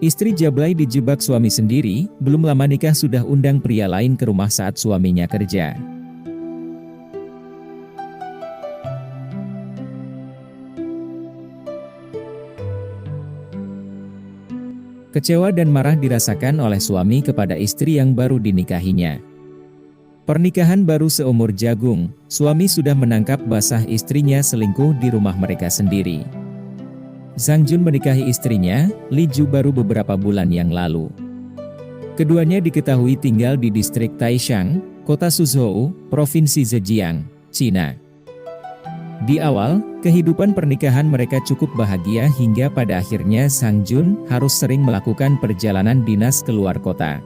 Istri Jablay dijebak suami sendiri, belum lama nikah sudah undang pria lain ke rumah saat suaminya kerja. Kecewa dan marah dirasakan oleh suami kepada istri yang baru dinikahinya. Pernikahan baru seumur jagung, suami sudah menangkap basah istrinya selingkuh di rumah mereka sendiri. Zhang Jun menikahi istrinya, Li Ju, baru beberapa bulan yang lalu. Keduanya diketahui tinggal di distrik Taishan, kota Suzhou, provinsi Zhejiang, Cina. Di awal, kehidupan pernikahan mereka cukup bahagia hingga pada akhirnya Zhang Jun harus sering melakukan perjalanan dinas keluar kota.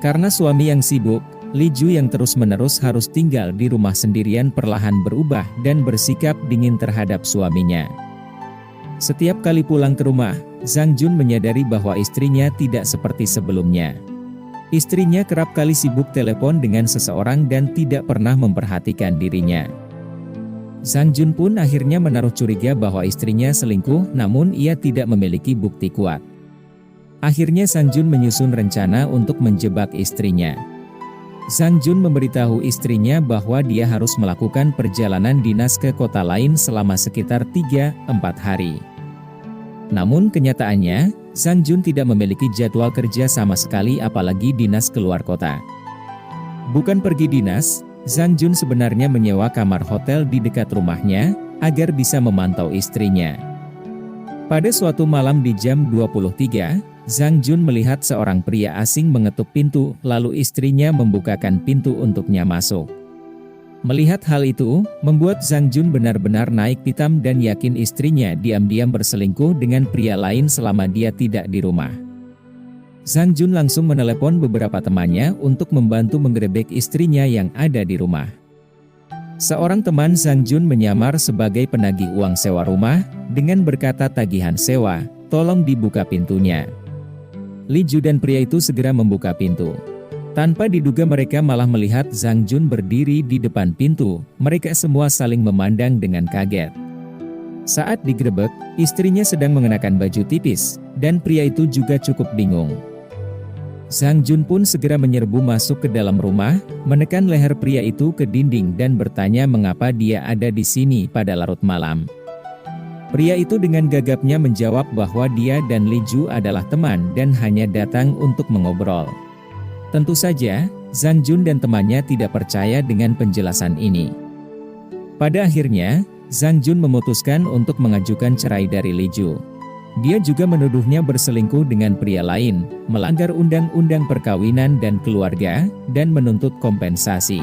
Karena suami yang sibuk, Li Ju yang terus-menerus harus tinggal di rumah sendirian perlahan berubah dan bersikap dingin terhadap suaminya. Setiap kali pulang ke rumah, Zhang Jun menyadari bahwa istrinya tidak seperti sebelumnya. Istrinya kerap kali sibuk telepon dengan seseorang dan tidak pernah memperhatikan dirinya. Zhang Jun pun akhirnya menaruh curiga bahwa istrinya selingkuh, namun ia tidak memiliki bukti kuat. Akhirnya Zhang Jun menyusun rencana untuk menjebak istrinya. Zhang Jun memberitahu istrinya bahwa dia harus melakukan perjalanan dinas ke kota lain selama sekitar 3-4 hari. Namun kenyataannya, Zhang Jun tidak memiliki jadwal kerja sama sekali, apalagi dinas keluar kota. Bukan pergi dinas, Zhang Jun sebenarnya menyewa kamar hotel di dekat rumahnya, agar bisa memantau istrinya. Pada suatu malam di jam 23, Zhang Jun melihat seorang pria asing mengetuk pintu, lalu istrinya membukakan pintu untuknya masuk. Melihat hal itu, membuat Zhang Jun benar-benar naik pitam dan yakin istrinya diam-diam berselingkuh dengan pria lain selama dia tidak di rumah. Zhang Jun langsung menelepon beberapa temannya untuk membantu menggerebek istrinya yang ada di rumah. Seorang teman Zhang Jun menyamar sebagai penagih uang sewa rumah, dengan berkata tagihan sewa, tolong dibuka pintunya. Li Ju dan pria itu segera membuka pintu. Tanpa diduga mereka malah melihat Zhang Jun berdiri di depan pintu, mereka semua saling memandang dengan kaget. Saat digerebek, istrinya sedang mengenakan baju tipis, dan pria itu juga cukup bingung. Zhang Jun pun segera menyerbu masuk ke dalam rumah, menekan leher pria itu ke dinding dan bertanya mengapa dia ada di sini pada larut malam. Pria itu dengan gagapnya menjawab bahwa dia dan Li Ju adalah teman dan hanya datang untuk mengobrol. Tentu saja, Zhang Jun dan temannya tidak percaya dengan penjelasan ini. Pada akhirnya, Zhang Jun memutuskan untuk mengajukan cerai dari Li Ju. Dia juga menuduhnya berselingkuh dengan pria lain, melanggar undang-undang perkawinan dan keluarga, dan menuntut kompensasi.